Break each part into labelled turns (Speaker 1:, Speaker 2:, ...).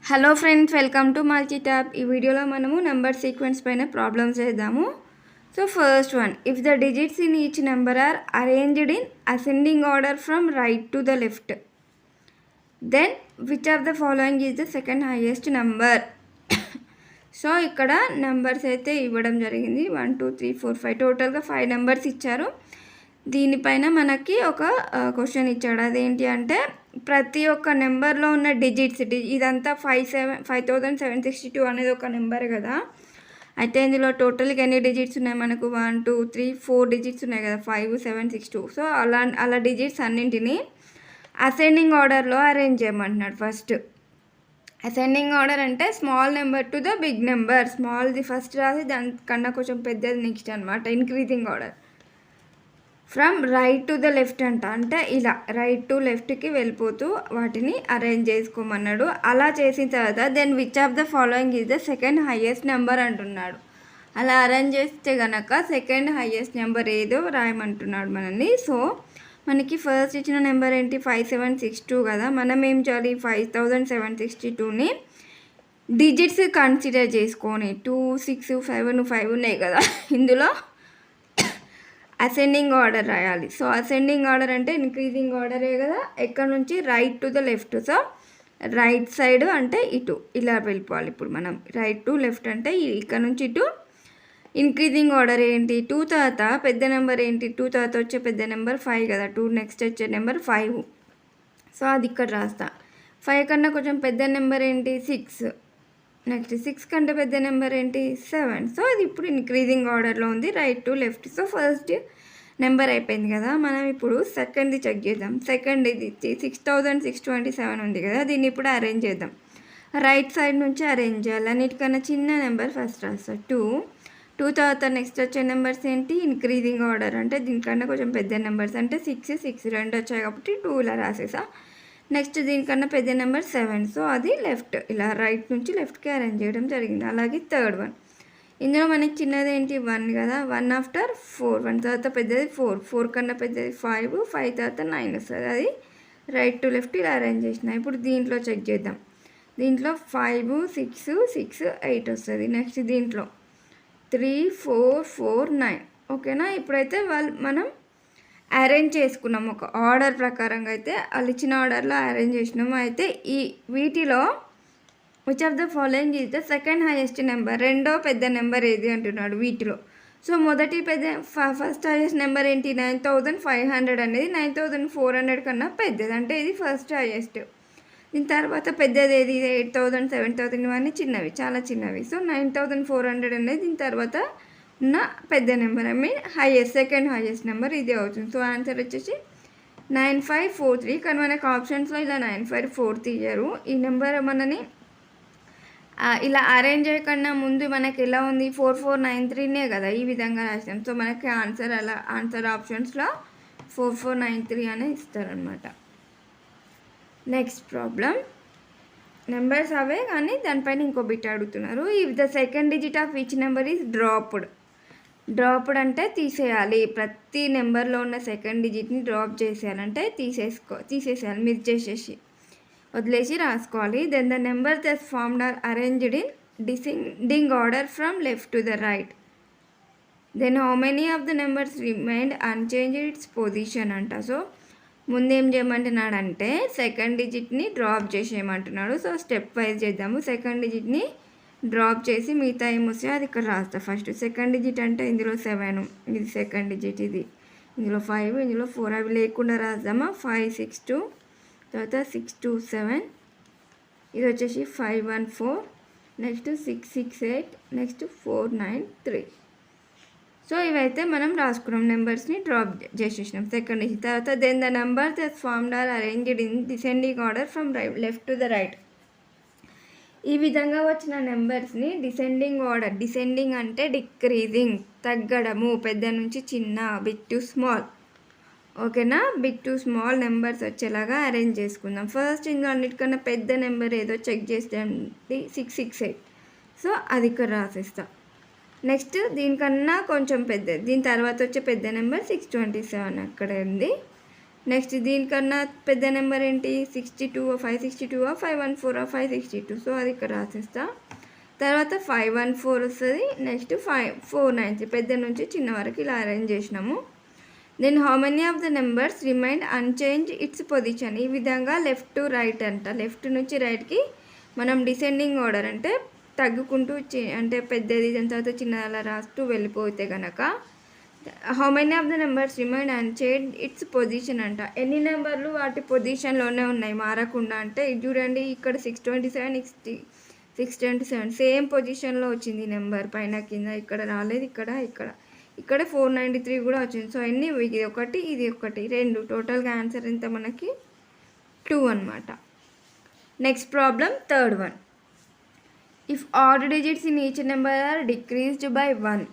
Speaker 1: Hello friends, welcome to multi tab. ఈ వీడియోలో మనము నెంబర్ సీక్వెన్స్ పైన ప్రాబ్లమ్స్ చేద్దాము. So first one, if the digits in each number are arranged in ascending order from right to the left, then which of the following is the second highest number. So ఇక్కడ numbers అయితే ఇవ్వడం జరిగింది. 1 2 3 4 5 టోటల్గా 5 numbers ఇచ్చారు. దీనిపైన మనకి ఒక question ఇచ్చాడు. అదేంటి అంటే ప్రతి ఒక్క నెంబర్లో ఉన్న డిజిట్స్ ఇదంతా 5762 అనేది ఒక నెంబర్ కదా. అయితే ఇందులో టోటల్గా ఎన్ని డిజిట్స్ ఉన్నాయి మనకు? 1 2 3 4 డిజిట్స్ ఉన్నాయి కదా, 5 7 6 2. సో అలా డిజిట్స్ అన్నింటినీ అసెండింగ్ ఆర్డర్లో అరేంజ్ చేయమంటున్నాడు. ఫస్ట్ అసెండింగ్ ఆర్డర్ అంటే small number to the big number. స్మాల్ది ఫస్ట్ రాసి దానికన్నా కొంచెం పెద్దది నెక్స్ట్ అనమాట. Increasing order from right to the left అంటే ఇలా రైట్ టు లెఫ్ట్కి వెళ్ళిపోతూ వాటిని అరేంజ్ చేసుకోమన్నాడు. అలా చేసిన తర్వాత then which of the following is the second highest number అంటున్నాడు. అలా అరేంజ్ చేస్తే కనుక సెకండ్ హైయెస్ట్ నెంబర్ ఏదో రాయమంటున్నాడు మనల్ని. సో మనకి ఫస్ట్ ఇచ్చిన నెంబర్ ఏంటి? 5762 కదా. మనం ఏం చేయాలి? 5762ని డిజిట్స్ కన్సిడర్ చేసుకొని 2 6 5 ఉన్నాయి కదా, ఇందులో అసెండింగ్ ఆర్డర్ రాయాలి. సో అసెండింగ్ ఆర్డర్ అంటే ఇంక్రీజింగ్ ఆర్డరే కదా. ఎక్కడ నుంచి? Right to the left. So right side అంటే ఇటు ఇలా వెళ్ళిపోవాలి. ఇప్పుడు మనం రైట్ టు లెఫ్ట్ అంటే ఇక్కడ నుంచి ఇటు. ఇంక్రీజింగ్ ఆర్డర్ ఏంటి? 2 తర్వాత పెద్ద నెంబర్ ఏంటి? 2 తర్వాత వచ్చే పెద్ద నెంబర్ 5 కదా. 2 నెక్స్ట్ వచ్చే నెంబర్ 5. సో అది ఇక్కడ రాస్తా. 5 కన్నా కొంచెం పెద్ద నెంబర్ ఏంటి? 6. నెక్స్ట్ 6 కంటే పెద్ద నెంబర్ ఏంటి? 7. సో ఇది ఇప్పుడు ఇంక్రీజింగ్ ఆర్డర్లో ఉంది, right to left. So first number అయిపోయింది కదా. మనం ఇప్పుడు సెకండ్ది చెక్ చేద్దాం. సెకండ్ ఇది 6627 ఉంది కదా, దీన్ని ఇప్పుడు అరేంజ్ చేద్దాం. రైట్ సైడ్ నుంచి అరేంజ్ చేయాలి. అన్నిటికన్నా చిన్న నెంబర్ ఫస్ట్ రాస్తా 2. తర్వాత నెక్స్ట్ వచ్చే నెంబర్స్ ఏంటి? ఇంక్రీజింగ్ ఆర్డర్ అంటే దీనికన్నా కొంచెం పెద్ద నెంబర్స్ అంటే 6 రెండు వచ్చాయి కాబట్టి 2 ఇలా రాసేసా. నెక్స్ట్ దీనికన్నా పెద్ద నెంబర్ 7. సో అది లెఫ్ట్, ఇలా రైట్ నుంచి లెఫ్ట్కి అరేంజ్ చేయడం జరిగింది. అలాగే థర్డ్ వన్, ఇందులో మనకి చిన్నది ఏంటి? 1 కదా. 1 ఆఫ్టర్ 4, 1 తర్వాత పెద్దది 4, 4 కన్నా పెద్దది 5, 5 తర్వాత 9 వస్తుంది. అది రైట్ టు లెఫ్ట్ ఇలా అరేంజ్ చేసిన. ఇప్పుడు దీంట్లో చెక్ చేద్దాం. దీంట్లో 5 6 6 8 వస్తుంది. నెక్స్ట్ దీంట్లో 3 4 4 9. ఓకేనా. ఇప్పుడైతే మనం అరేంజ్ చేసుకున్నాము ఒక ఆర్డర్ ప్రకారంగా. అయితే వాళ్ళు ఇచ్చిన ఆర్డర్లో అరేంజ్ చేసినాము. అయితే వీటిలో which of the following is the second highest number. రెండో పెద్ద నెంబర్ ఏది అంటున్నాడు వీటిలో. సో మొదటి ఫస్ట్ హైయెస్ట్ నెంబర్ ఏంటి? 9500 అనేది 9400 కన్నా పెద్దది, అంటే ఇది ఫస్ట్ హైయెస్ట్. దీని తర్వాత పెద్దది ఏది? 8000 7000 ఇవన్నీ చిన్నవి, చాలా చిన్నవి. సో 9400 అనేది దీని తర్వాత ఉన్న పెద్ద number, highest second highest number ఇదే అవుతుంది. సో ఆన్సర్ వచ్చేసి 9543. కానీ మనకు ఆప్షన్స్లో ఇలా 9543 ఇయ్యారు. ఈ నెంబర్ మనని ఇలా అరేంజ్ చేయకుండా ముందు మనకి ఎలా ఉంది? 4493నే కదా, ఈ విధంగా రాసాం. సో మనకి ఆన్సర్ ఆప్షన్స్లో 4493 అనే ఇస్తారనమాట. నెక్స్ట్ ప్రాబ్లం, నెంబర్స్ అవే కానీ దానిపైన ఇంకో బిట్ అడుగుతున్నారు. If the second digit of which number is dropped అంటే తీసేయాలి. ప్రతి నెంబర్లో ఉన్న సెకండ్ డిజిట్ని డ్రాప్ చేసేయాలంటే తీసేసేయాలి, మిస్ చేసేసి వదిలేసి రాసుకోవాలి. Then the number that formed are arranged in descending order from left to the right, then how many of the numbers remained unchanged its position అంట. సో ముందేం చేయమంటున్నాడు అంటే సెకండ్ డిజిట్ని డ్రాప్ చేసేయమంటున్నాడు. సో స్టెప్ వైజ్ చేద్దాము. Second డిజిట్ని drop చేసి మిగతా ఏమొస్తే అది ఇక్కడ రాస్తా. ఫస్ట్ సెకండ్ డిజిట్ అంటే ఇందులో 7, ఇది సెకండ్ డిజిట్, ఇందులో 5, ఇందులో 4, అవి లేకుండా రాద్దామా? 5 6 2, తర్వాత 6 2 7, ఇది వచ్చేసి 5 1 4, నెక్స్ట్ 6 6 8, నెక్స్ట్ 4 9 3. సో ఇవైతే మనం రాసుకున్నాం, నెంబర్స్ని డ్రాప్ చేసేసినాం సెకండ్ డిజిట్. తర్వాత then the number that formed are arranged in descending order from left to the right. ఈ విధంగా వచ్చిన నెంబర్స్ని డిసెండింగ్ ఆర్డర్, డిసెండింగ్ అంటే డిక్రీజింగ్, తగ్గడము, పెద్ద నుంచి చిన్న, బిగ్ టు స్మాల్. ఓకేనా. బిగ్ టు స్మాల్ నెంబర్స్ వచ్చేలాగా అరేంజ్ చేసుకుందాం. ఫస్ట్ ఇంకా అన్నిటికన్నా పెద్ద నెంబర్ ఏదో చెక్ చేస్తే 668. సో అది ఇక్కడ రాసేస్తా. నెక్స్ట్ దీనికన్నా కొంచెం పెద్దది, దీని తర్వాత వచ్చే పెద్ద నెంబర్ 627 అక్కడ ఉంది. నెక్స్ట్ దీనికన్నా పెద్ద నెంబర్ ఏంటి 62 562 514 562. సో అది ఇక్కడ రాసేస్తా. తర్వాత 514 వస్తుంది. నెక్స్ట్ 493 పెద్ద నుంచి చిన్న వరకు ఇలా అరేంజ్ చేసినాము. Then how many of the numbers remained unchanged its position. ఈ విధంగా లెఫ్ట్ టు రైట్ అంట. లెఫ్ట్ నుంచి రైట్కి మనం డిసెండింగ్ ఆర్డర్ అంటే తగ్గుకుంటూ అంటే పెద్దది దాని తర్వాత చిన్నది అలా రాస్తూ వెళ్ళిపోతే కనుక how many of the numbers remained unchanged its position అంట. ఎన్ని నెంబర్లు వాటి పొజిషన్లోనే ఉన్నాయి మారకుండా అంటే ఇది చూడండి ఇక్కడ 627 627 సేమ్ పొజిషన్లో వచ్చింది నెంబర్ పైన కింద ఇక్కడ రాలేదు ఇక్కడ 493 కూడా వచ్చింది. సో ఎన్ని ఇది ఒకటి ఇది ఒకటి రెండు టోటల్గా ఆన్సర్ ఎంత మనకి 2 అనమాట. Next problem third one. If odd digits in each number are decreased by 1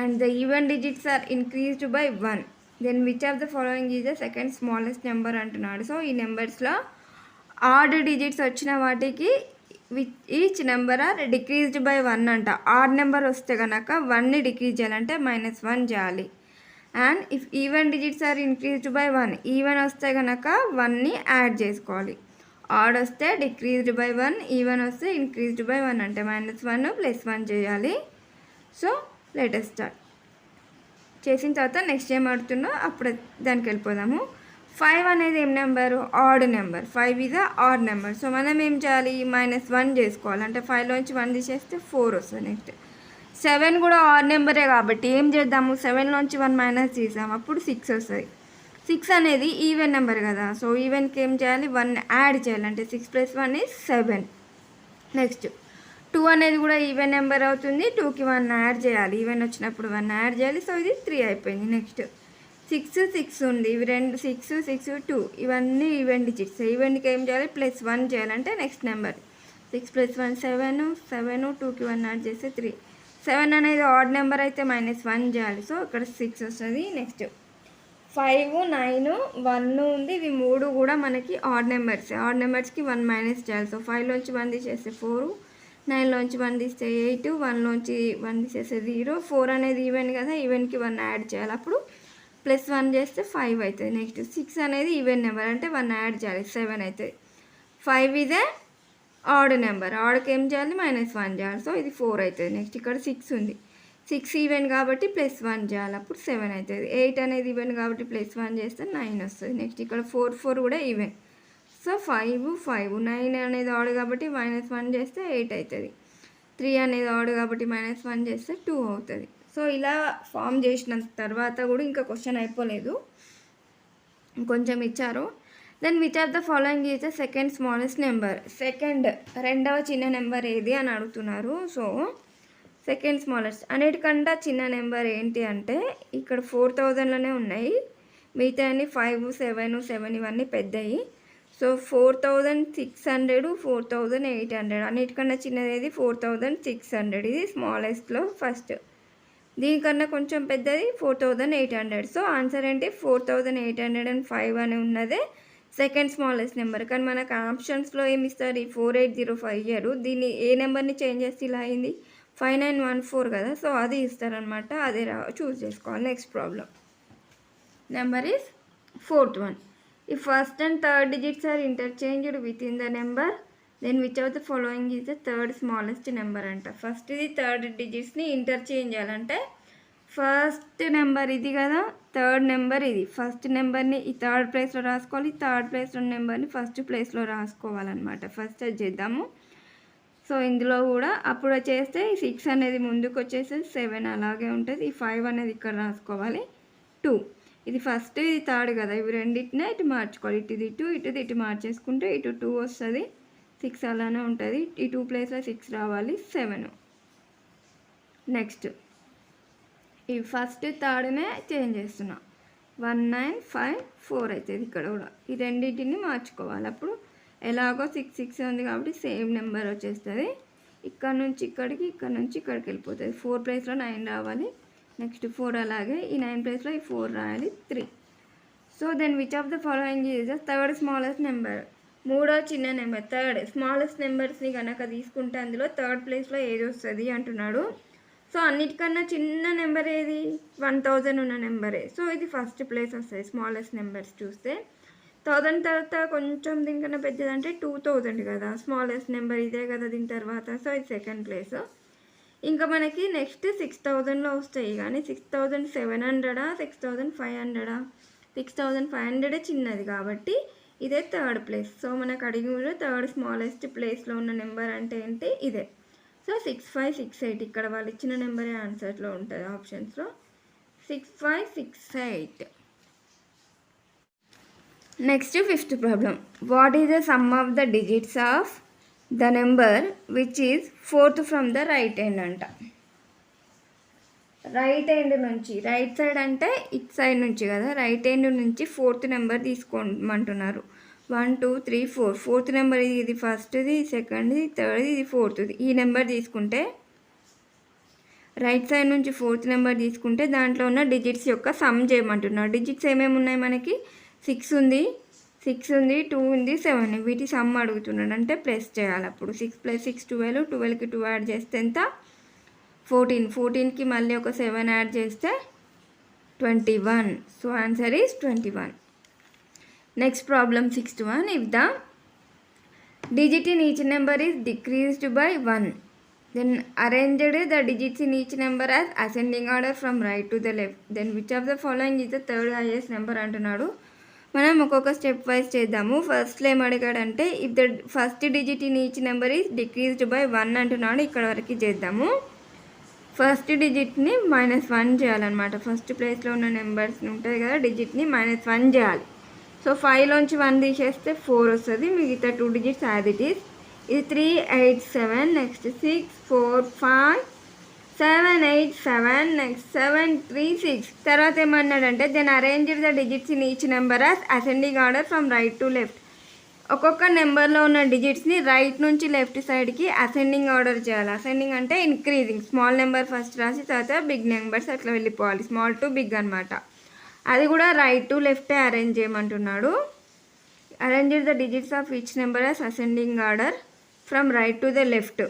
Speaker 1: and the even digits are increased by 1, then which of the following is the second smallest number అంటున్నాడు. So ఈ నెంబర్స్లో odd digits వచ్చిన వాటికి each number are decreased by 1 అంట. Odd number వస్తే కనుక 1ని decrease చేయాలంటే -1 చేయాలి. And if even digits are increased by 1, even వస్తే కనుక 1ని యాడ్ చేసుకోవాలి. ఆడ్ వస్తే డిక్రీజ్డ్ బై 1, ఈవెన్ వస్తే ఇంక్రీజ్డ్ బై 1 అంటే -1 + 1 చేయాలి. So let start. చేసిన తర్వాత నెక్స్ట్ ఏం ఆడుతున్నా అప్పుడు దానికి వెళ్ళిపోదాము. 5 అనేది ఏం number? Odd number. 5 is odd number. So మనం ఏం చేయాలి? -1 చేసుకోవాలి. అంటే 5లోంచి 1 తీసేస్తే 4 వస్తుంది. నెక్స్ట్ 7 కూడా ఆడ్ నెంబరే కాబట్టి ఏం చేద్దాము? 7లోంచి 1 మైనస్ చేసాము, అప్పుడు 6 వస్తుంది. 6 అనేది ఈవెన్ నెంబర్ కదా. సో ఈవెన్కి ఏం చేయాలి? 1 యాడ్ చేయాలి. అంటే 6 + 1 = 7. నెక్స్ట్ 2 అనేది కూడా ఈవెన్ నెంబర్ అవుతుంది. 2కి 1 యాడ్ చేయాలి. ఈవెన్ వచ్చినప్పుడు 1 యాడ్ చేయాలి. సో ఇది 3 అయిపోయింది. నెక్స్ట్ 6 ఉంది. ఇవి రెండు 6 6 2 ఇవన్నీ ఈవెన్ డిజిట్స్. ఈవెన్కి ఏం చేయాలి? +1 చేయాలంటే నెక్స్ట్ నెంబర్ 6 + 1 7 2కి 1 యాడ్ చేస్తే 3. 7 అనేది ఆడ్ నెంబర్ అయితే -1 చేయాలి. సో ఇక్కడ 6 వస్తుంది. నెక్స్ట్ 5 9 1 ఉంది. ఇవి మూడు కూడా మనకి ఆడ్ నెంబర్స్. ఆడ్ నెంబర్స్కి 1 మైనస్ చేయాలి. సో 5లోంచి 1 తీసేస్తే 4, 9లోంచి 1 తీస్తే 8, 1లోంచి 1 తీసేస్తే 0. 4 అనేది ఈవెన్ కదా, ఈవెన్కి 1 యాడ్ చేయాలి. అప్పుడు +1 చేస్తే 5 అవుతుంది. నెక్స్ట్ 6 అనేది ఈవెన్ నెంబర్ అంటే 1 యాడ్ చేయాలి, 7 అవుతుంది. 5 ఇదే ఆడ్ నెంబర్. ఆడ్కి ఏం చేయాలి? -1 చేయాలి. సో ఇది 4 అవుతుంది. నెక్స్ట్ ఇక్కడ 6 ఉంది. 6 ఈవెన్ కాబట్టి +1 చేయాలి, అప్పుడు 7 అవుతుంది. 8 అనేది ఈవెన్ కాబట్టి +1 చేస్తే 9 వస్తుంది. నెక్స్ట్ ఇక్కడ 4 కూడా ఈవెన్. సో 5 9 అనేది ఆడ్ కాబట్టి -1 చేస్తే 8 అవుతుంది. 3 అనేది ఆడ్ కాబట్టి -1 చేస్తే 2 అవుతుంది. సో ఇలా ఫామ్ చేసిన తర్వాత కూడా ఇంకా క్వశ్చన్ అయిపోలేదు, కొంచెం ఇచ్చారు. Then which of the following is the second smallest number. రెండవ చిన్న నెంబర్ ఏది అని అడుగుతున్నారు. సో సెకండ్ స్మాలెస్ట్ అన్నిటికంటే చిన్న నెంబర్ ఏంటి అంటే ఇక్కడ 4000లోనే ఉన్నాయి. మిగతా అన్ని 5 7 ఇవన్నీ పెద్దవి. సో 4600 4800 అన్నిటికన్నా చిన్నది 4600. ఇది స్మాలెస్ట్లో ఫస్ట్. దీనికన్నా కొంచెం పెద్దది 4800. సో ఆన్సర్ ఏంటి? 4805 అని ఉన్నదే సెకండ్ స్మాలెస్ట్ నెంబర్. కానీ మనకు ఆప్షన్స్లో ఏమి ఇస్తారు? ఈ 4805 ఇయ్యరు. దీన్ని ఏ నెంబర్ని చేంజ్ చేస్తే ఇలా అయింది? 5914 కదా. సో అది ఇస్తారనమాట. అదే చూస్ చేసుకోవాలి. Next problem number is fourth one. If first and third digits are interchanged within the number, then which of the following is the third smallest number అంట. ఫస్ట్ ఇది థర్డ్ డిజిట్స్ని ఇంటర్చేంజ్ చేయాలంటే ఫస్ట్ నెంబర్ ఇది కదా, third number ఇది. First నెంబర్ని ఈ third ప్లేస్లో రాసుకోవాలి, థర్డ్ ప్లేస్లో నెంబర్ని ఫస్ట్ ప్లేస్లో రాసుకోవాలన్నమాట. ఫస్ట్ అది చేద్దాము. సో ఇందులో కూడా అప్పుడు చేస్తే 6 అనేది ముందుకు వచ్చేసి 7 అలాగే ఉంటుంది. ఈ 5 అనేది ఇక్కడ రాసుకోవాలి. 2 ఇది ఫస్ట్, ఇది థర్డ్ కదా. ఇవి రెండింటినే ఇటు మార్చుకోవాలి. ఇటు మార్చేసుకుంటే ఇటు 2 వస్తుంది. 6 అలానే ఉంటుంది. ఈ 2 ప్లేస్లో 6 రావాలి, 7. నెక్స్ట్ ఈ ఫస్ట్ థర్డ్నే చేంజ్ చేస్తున్నా. 1 9 5 4 అవుతుంది. ఇక్కడ కూడా ఈ రెండింటిని మార్చుకోవాలి. అప్పుడు ఎలాగో 6 ఉంది కాబట్టి సేమ్ నెంబర్ వచ్చేస్తుంది. ఇక్కడ నుంచి ఇక్కడికి వెళ్ళిపోతుంది. 4 ప్లేస్లో 9 రావాలి. నెక్స్ట్ 4 అలాగే ఈ 9 ప్లేస్లో ఈ 4 రాయాలి, 3. So then which of the following is the third smallest number. మూడో చిన్న నెంబర్. థర్డ్ స్మాలెస్ట్ నెంబర్స్ని కనుక తీసుకుంటే అందులో థర్డ్ ప్లేస్లో ఏది వస్తుంది అంటున్నాడు. సో అన్నిటికన్నా చిన్న నెంబర్ ఏది? 1000 ఉన్న నెంబరే. సో ఇది ఫస్ట్ ప్లేస్ వస్తుంది స్మాలెస్ట్ నెంబర్స్ చూస్తే. 1000 తర్వాత కొంచెం దీనికన్నా పెద్దదంటే 2000 కదా, స్మాలెస్ట్ నెంబర్ ఇదే కదా దీని తర్వాత. సో ఇది సెకండ్ ప్లేస్. ఇంకా మనకి నెక్స్ట్ 6000లో వస్తాయి, కానీ 6700 6500 6500 చిన్నది కాబట్టి ఇదే థర్డ్ ప్లేస్. సో మనకు అడిగిన థర్డ్ స్మాలెస్ట్ ప్లేస్లో ఉన్న నెంబర్ అంటే ఏంటి, ఇదే. సో 6568 ఇక్కడ వాళ్ళు ఇచ్చిన నెంబరే ఆన్సర్లో ఉంటుంది ఆప్షన్స్లో, 6568. Next fifth problem. What is the sum of the digits of the number which is fourth from the right end అంట. రైట్ ఎండ్ నుంచి, రైట్ సైడ్ అంటే ఇట్ సైడ్ నుంచి కదా, రైట్ ఎండ్ నుంచి ఫోర్త్ నెంబర్ తీసుకోమంటున్నారు. 1 2 3 4, ఫోర్త్ నెంబర్ ఇది ఫస్ట్ది, సెకండ్ది, థర్డ్ది, ఇది ఫోర్త్ది. ఈ నెంబర్ తీసుకుంటే రైట్ సైడ్ నుంచి ఫోర్త్ నెంబర్ తీసుకుంటే దాంట్లో ఉన్న డిజిట్స్ యొక్క సమ్ చేయమంటున్నారు. డిజిట్స్ ఏమేమి ఉన్నాయి మనకి, 6 ఉంది, 2 ఉంది, 7. వీటి సమ్ అడుగుతున్నాడు అంటే ప్లస్ చేయాలి. అప్పుడు 6 + 6 12, 12కి 2 యాడ్ చేస్తే ఎంత, 14, 14కి మళ్ళీ ఒక 7 యాడ్ చేస్తే 21. So answer is 21. Next problem 6th one. If the digit in each number is decreased by 1, then arranged the digits in each number as ascending order from right to the left, then which of the following is the third highest number అంటున్నాడు. మనం ఒక్కొక్క step wise చేద్దాము. ఫస్ట్లో ఏం అడిగాడంటే if the first digit in each number is decreased by 1 అంటున్నాడు. ఇక్కడ వరకు చేద్దాము. ఫస్ట్ డిజిట్ని -1 చేయాలన్నమాట. ఫస్ట్ ప్లేస్లో ఉన్న నెంబర్స్ ఉంటాయి కదా, డిజిట్ని -1 చేయాలి. సో 5లోంచి 1 తీసేస్తే 4 వస్తుంది. మిగతా 2 డిజిట్స్ యాజ్ ఇట్ ఈస్. ఇది 3 8 7, నెక్స్ట్ 6 4 5 7 8 7, నెక్స్ట్ 7 3 6. తర్వాత ఏమన్నాడంటే then arrange the digits in each number as ascending order from right to left. ఒక్కొక్క నెంబర్లో ఉన్న డిజిట్స్ని రైట్ నుంచి లెఫ్ట్ సైడ్కి అసెండింగ్ ఆర్డర్ చేయాలి. అసెండింగ్ అంటే ఇంక్రీజింగ్, స్మాల్ నెంబర్ ఫస్ట్ రాసి తర్వాత బిగ్ నెంబర్స్ అట్లా వెళ్ళిపోవాలి, స్మాల్ టు బిగ్ అనమాట. అది కూడా రైట్ టు లెఫ్టే అరేంజ్ చేయమంటున్నాడు. Arrange the digits of each number as ascending order from right to the left.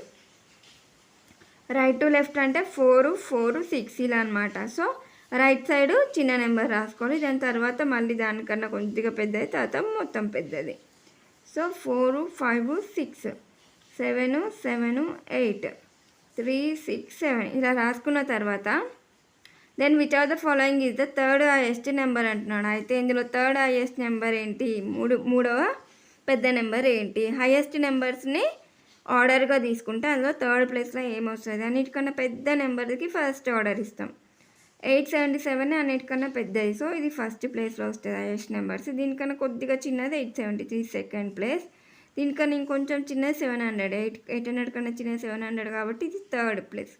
Speaker 1: Right to left అంటే 4 4 6 ఇలా అనమాట. సో రైట్ సైడ్ చిన్న నెంబర్ రాసుకోవాలి, దాని తర్వాత మళ్ళీ దానికన్నా కొద్దిగా పెద్దది, తర్వాత మొత్తం పెద్దది. సో 4 5 6 7 7 8 3 6 7 ఇలా రాసుకున్న తర్వాత then which are the following is the third highest number అంటున్నాడు. అయితే ఇందులో థర్డ్ హైయెస్ట్ నెంబర్ ఏంటి, మూడవ పెద్ద నెంబర్ ఏంటి. హైయెస్ట్ నెంబర్స్ని ఆర్డర్గా తీసుకుంటే అందులో థర్డ్ ప్లేస్లో ఏమొస్తుంది, అన్నిటికన్నా పెద్ద నెంబర్కి ఫస్ట్ ఆర్డర్ ఇస్తాం. 877 అన్నిటికన్నా పెద్దది, సో ఇది ఫస్ట్ ప్లేస్లో వస్తుంది హైయెస్ట్ నెంబర్స్. దీనికన్నా కొద్దిగా చిన్నది 873 సెకండ్ ప్లేస్. దీనికన్నా ఇంకొంచెం చిన్నది 700, 800 కన్నా చిన్నది 700 కాబట్టి ఇది third place.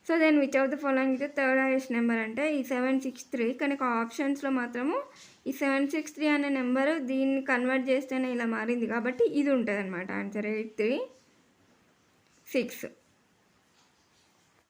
Speaker 1: So then which of the following ఇది థర్డ్ హైయెస్ట్ నెంబర్ అంటే ఈ 763. కనుక ఆప్షన్స్లో మాత్రము ఈ 763 అనే నెంబరు దీన్ని కన్వర్ట్ చేస్తేనే ఇలా మారింది కాబట్టి ఇది ఉంటుంది అనమాట ఆన్సర్ 836.